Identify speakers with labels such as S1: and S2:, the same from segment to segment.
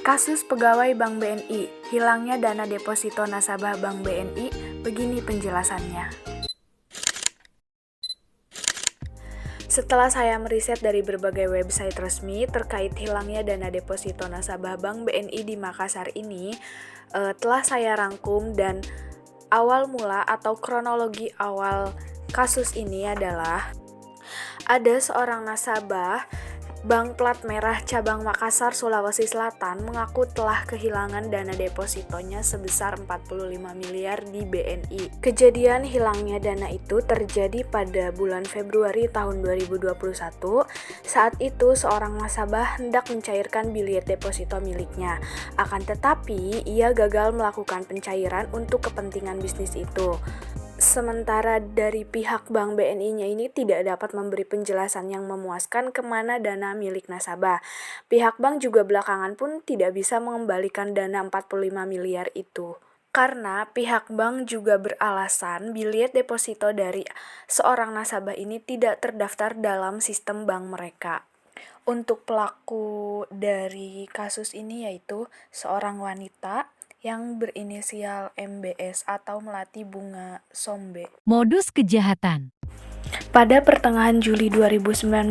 S1: Kasus pegawai Bank BNI, hilangnya dana deposito nasabah Bank BNI, begini penjelasannya. Setelah saya meriset dari berbagai website resmi terkait hilangnya dana deposito nasabah Bank BNI di Makassar ini, telah saya rangkum dan awal mula atau kronologi awal kasus ini adalah ada seorang nasabah Bank Plat Merah Cabang Makassar, Sulawesi Selatan mengaku telah kehilangan dana depositonya sebesar 45 miliar di BNI. Kejadian hilangnya dana itu terjadi pada bulan Februari tahun 2021. Saat itu seorang nasabah hendak mencairkan bilet deposito miliknya. Akan tetapi, ia gagal melakukan pencairan untuk kepentingan bisnis itu. Sementara dari pihak Bank BNI-nya ini tidak dapat memberi penjelasan yang memuaskan kemana dana milik nasabah. Pihak bank juga belakangan pun tidak bisa mengembalikan dana 45 miliar itu. Karena pihak bank juga beralasan bilet deposito dari seorang nasabah ini tidak terdaftar dalam sistem bank mereka. Untuk pelaku dari kasus ini yaitu seorang wanita yang berinisial MBS atau Melati Bunga Sombe.
S2: Modus kejahatan.
S1: Pada pertengahan Juli 2019,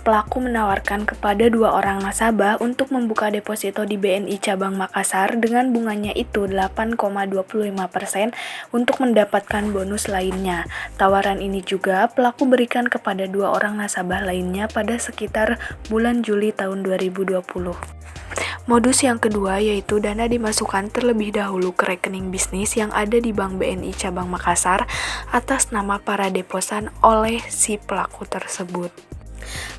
S1: pelaku menawarkan kepada 2 orang nasabah untuk membuka deposito di BNI Cabang Makassar dengan bunganya itu 8,25% untuk mendapatkan bonus lainnya. Tawaran ini juga pelaku berikan kepada 2 orang nasabah lainnya pada sekitar bulan Juli tahun 2020. Modus yang kedua yaitu dana dimasukkan terlebih dahulu ke rekening bisnis yang ada di Bank BNI Cabang Makassar atas nama para deposan oleh si pelaku tersebut.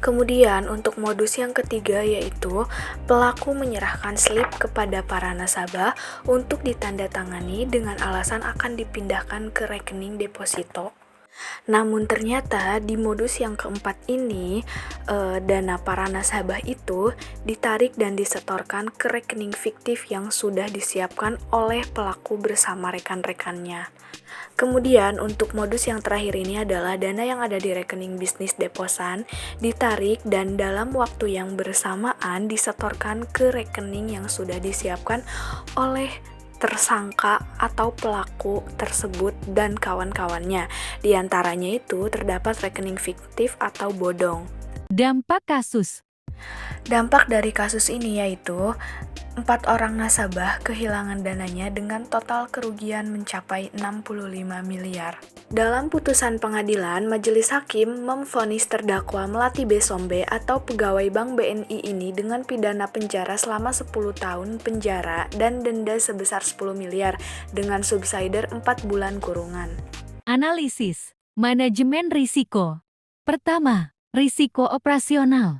S1: Kemudian untuk modus yang ketiga yaitu pelaku menyerahkan slip kepada para nasabah untuk ditandatangani dengan alasan akan dipindahkan ke rekening deposito. Namun ternyata di modus yang keempat ini dana para nasabah itu ditarik dan disetorkan ke rekening fiktif yang sudah disiapkan oleh pelaku bersama rekan-rekannya. Kemudian untuk modus yang terakhir ini adalah dana yang ada di rekening bisnis deposan ditarik dan dalam waktu yang bersamaan disetorkan ke rekening yang sudah disiapkan oleh tersangka atau pelaku tersebut dan kawan-kawannya. Di antaranya itu terdapat rekening fiktif atau bodong.
S2: Dampak kasus.
S1: Dampak dari kasus ini yaitu 4 orang nasabah kehilangan dananya dengan total kerugian mencapai 65 miliar. Dalam putusan pengadilan, majelis hakim memvonis terdakwa Melati B. Sombe atau pegawai Bank BNI ini dengan pidana penjara selama 10 tahun penjara dan denda sebesar 10 miliar dengan subsidiar 4 bulan kurungan.
S2: Analisis. Manajemen risiko. Pertama, risiko operasional.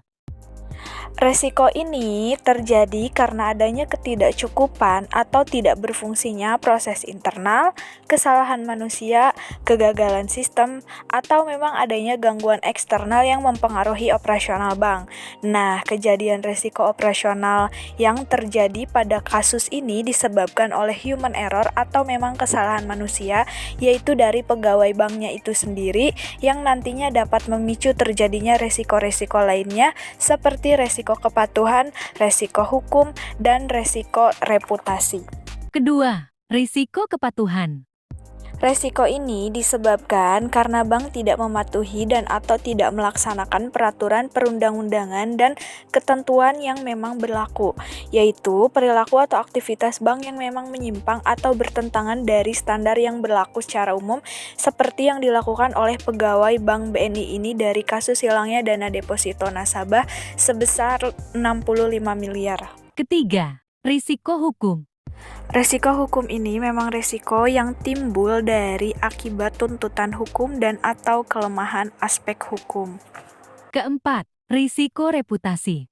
S1: Resiko ini terjadi karena adanya ketidakcukupan atau tidak berfungsinya proses internal, kesalahan manusia, kegagalan sistem, atau memang adanya gangguan eksternal yang mempengaruhi operasional bank. Nah, kejadian resiko operasional yang terjadi pada kasus ini disebabkan oleh human error atau memang kesalahan manusia, yaitu dari pegawai banknya itu sendiri yang nantinya dapat memicu terjadinya resiko-resiko lainnya seperti resiko kepatuhan, resiko hukum, dan resiko reputasi.
S2: Kedua, risiko kepatuhan.
S1: Resiko ini disebabkan karena bank tidak mematuhi dan atau tidak melaksanakan peraturan perundang-undangan dan ketentuan yang memang berlaku, yaitu perilaku atau aktivitas bank yang memang menyimpang atau bertentangan dari standar yang berlaku secara umum, seperti yang dilakukan oleh pegawai Bank BNI ini dari kasus hilangnya dana deposito nasabah sebesar 65 miliar.
S2: Ketiga, risiko hukum.
S1: Resiko hukum ini memang resiko yang timbul dari akibat tuntutan hukum dan atau kelemahan aspek hukum.
S2: Keempat, risiko reputasi.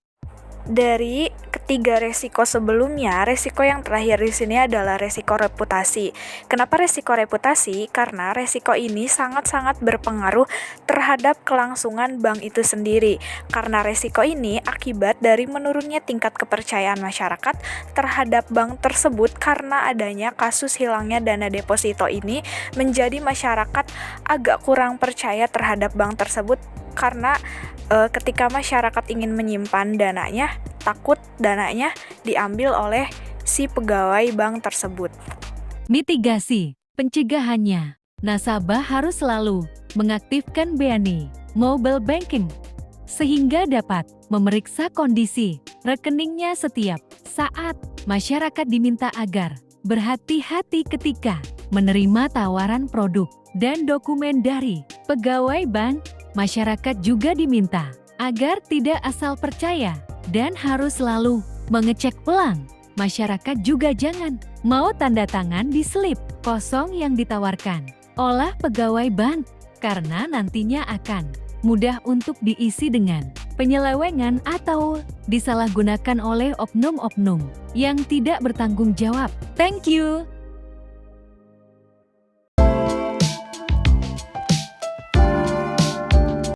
S1: Dari ketiga resiko sebelumnya, resiko yang terakhir di sini adalah resiko reputasi. Kenapa resiko reputasi? Karena resiko ini sangat-sangat berpengaruh terhadap kelangsungan bank itu sendiri. Karena resiko ini akibat dari menurunnya tingkat kepercayaan masyarakat terhadap bank tersebut karena adanya kasus hilangnya dana deposito ini menjadi masyarakat agak kurang percaya terhadap bank tersebut karena ketika masyarakat ingin menyimpan dananya, takut dananya diambil oleh si pegawai bank tersebut.
S2: Mitigasi pencegahannya. Nasabah harus selalu mengaktifkan BNI Mobile Banking sehingga dapat memeriksa kondisi rekeningnya setiap saat. Masyarakat diminta agar berhati-hati ketika menerima tawaran produk dan dokumen dari pegawai bank. Masyarakat juga diminta agar tidak asal percaya dan harus selalu mengecek pelang. Masyarakat juga jangan mau tanda tangan di slip kosong yang ditawarkan oleh pegawai bank, karena nantinya akan mudah untuk diisi dengan penyelewengan atau disalahgunakan oleh oknum-oknum yang tidak bertanggung jawab. Thank you.